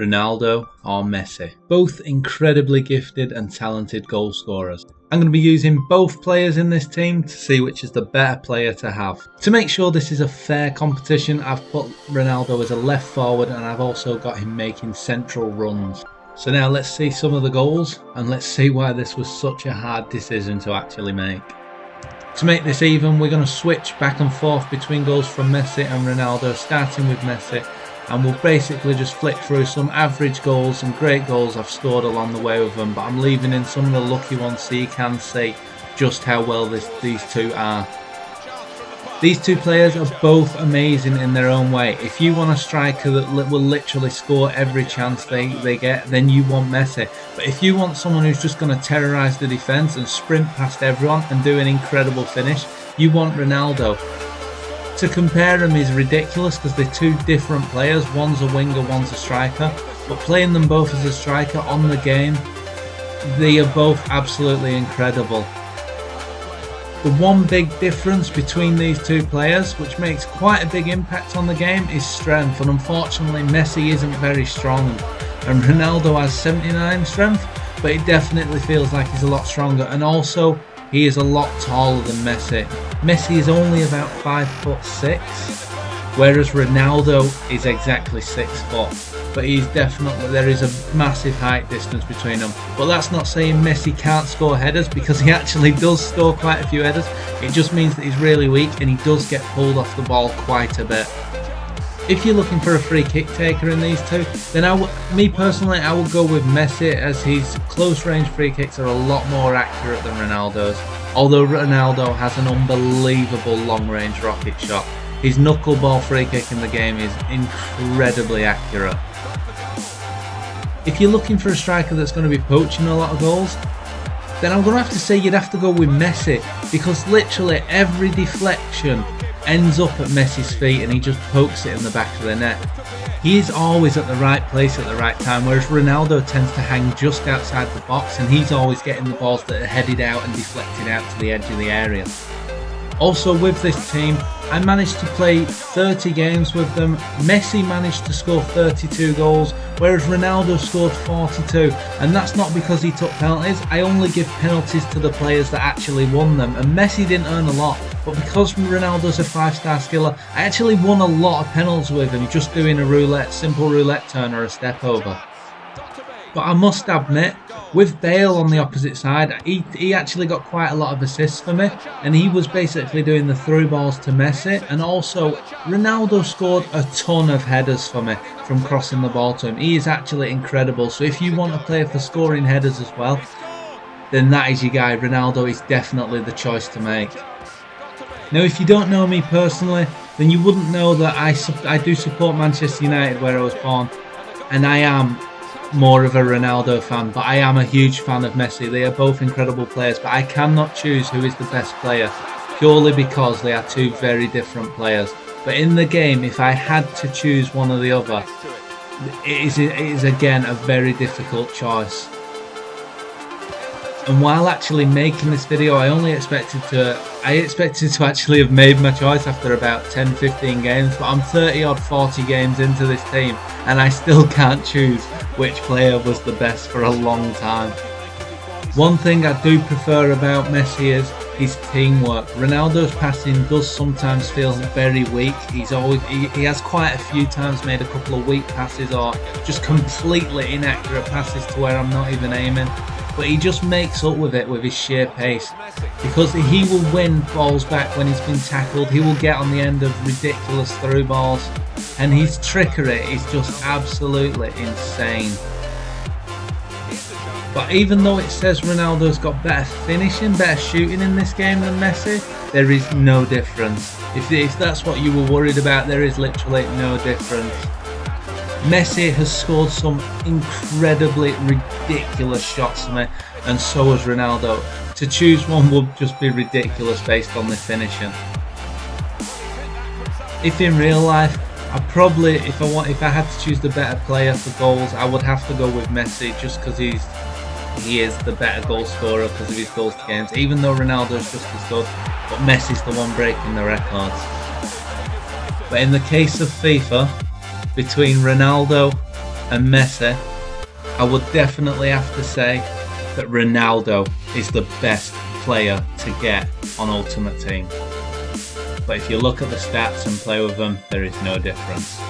Ronaldo or Messi. Both incredibly gifted and talented goal scorers. I'm going to be using both players in this team to see which is the better player to have. To make sure this is a fair competition, I've put Ronaldo as a left forward and I've also got him making central runs. So now let's see some of the goals and let's see why this was such a hard decision to actually make. To make this even, we're going to switch back and forth between goals from Messi and Ronaldo, starting with Messi, and we'll basically just flick through some average goals and great goals I've scored along the way with them, but I'm leaving in some of the lucky ones so you can see just how well these two are. These two players are both amazing in their own way. If you want a striker that will literally score every chance they get, then you want Messi. But if you want someone who's just going to terrorise the defence and sprint past everyone and do an incredible finish, you want Ronaldo. To compare them is ridiculous because they're two different players. One's a winger, one's a striker. But playing them both as a striker on the game, they are both absolutely incredible. The one big difference between these two players, which makes quite a big impact on the game, is strength. And unfortunately, Messi isn't very strong. And Ronaldo has 79 strength, but it definitely feels like he's a lot stronger. And also, he is a lot taller than Messi. Messi is only about 5'6", whereas Ronaldo is exactly 6 foot. But he's definitely, there is a massive height distance between them. But that's not saying Messi can't score headers, because he actually does score quite a few headers. It just means that he's really weak and he does get pulled off the ball quite a bit. If you're looking for a free kick taker in these two, then me personally, I would go with Messi, as his close range free kicks are a lot more accurate than Ronaldo's. Although Ronaldo has an unbelievable long range rocket shot. His knuckleball free kick in the game is incredibly accurate. If you're looking for a striker that's going to be poaching a lot of goals, then I'm going to have to say you'd have to go with Messi, because literally every deflection ends up at Messi's feet and he just pokes it in the back of the net. He is always at the right place at the right time, whereas Ronaldo tends to hang just outside the box and he's always getting the balls that are headed out and deflected out to the edge of the area. Also with this team, I managed to play 30 games with them. Messi managed to score 32 goals, whereas Ronaldo scored 42. And that's not because he took penalties. I only give penalties to the players that actually won them. And Messi didn't earn a lot. But because Ronaldo's a 5-star skiller, I actually won a lot of penalties with him, just doing a simple roulette turn or a step over. But I must admit, with Bale on the opposite side, he actually got quite a lot of assists for me, and he was basically doing the through balls to Messi. And also, Ronaldo scored a ton of headers for me from crossing the ball to him. He is actually incredible. So if you want a player for scoring headers as well, then that is your guy. Ronaldo is definitely the choice to make. Now, if you don't know me personally, then you wouldn't know that I do support Manchester United, where I was born, and I am more of a Ronaldo fan, but I am a huge fan of Messi. They are both incredible players, but I cannot choose who is the best player, purely because they are two very different players. But in the game, if I had to choose one or the other, it is again a very difficult choice. And while actually making this video, I expected to actually have made my choice after about 10-15 games, but I'm 30 odd 40 games into this team and I still can't choose which player was the best for a long time. One thing I do prefer about Messi is his teamwork. Ronaldo's passing does sometimes feel very weak. He has quite a few times made a couple of weak passes or just completely inaccurate passes to where I'm not even aiming. But he just makes up with it with his sheer pace, because he will win balls back when he's been tackled. He will get on the end of ridiculous through balls, and his trickery is just absolutely insane. But even though it says Ronaldo's got better finishing, better shooting in this game than Messi, there is no difference. If that's what you were worried about, there is literally no difference. Messi has scored some incredibly ridiculous shots for me, and so has Ronaldo. To choose one would just be ridiculous based on the finishing. If in real life, I probably, if I had to choose the better player for goals, I would have to go with Messi, just because he is the better goal scorer because of his goals to games. Even though Ronaldo's just as good, but Messi's the one breaking the records. But in the case of FIFA, between Ronaldo and Messi, I would definitely have to say that Ronaldo is the best player to get on Ultimate Team. But if you look at the stats and play with them, there is no difference.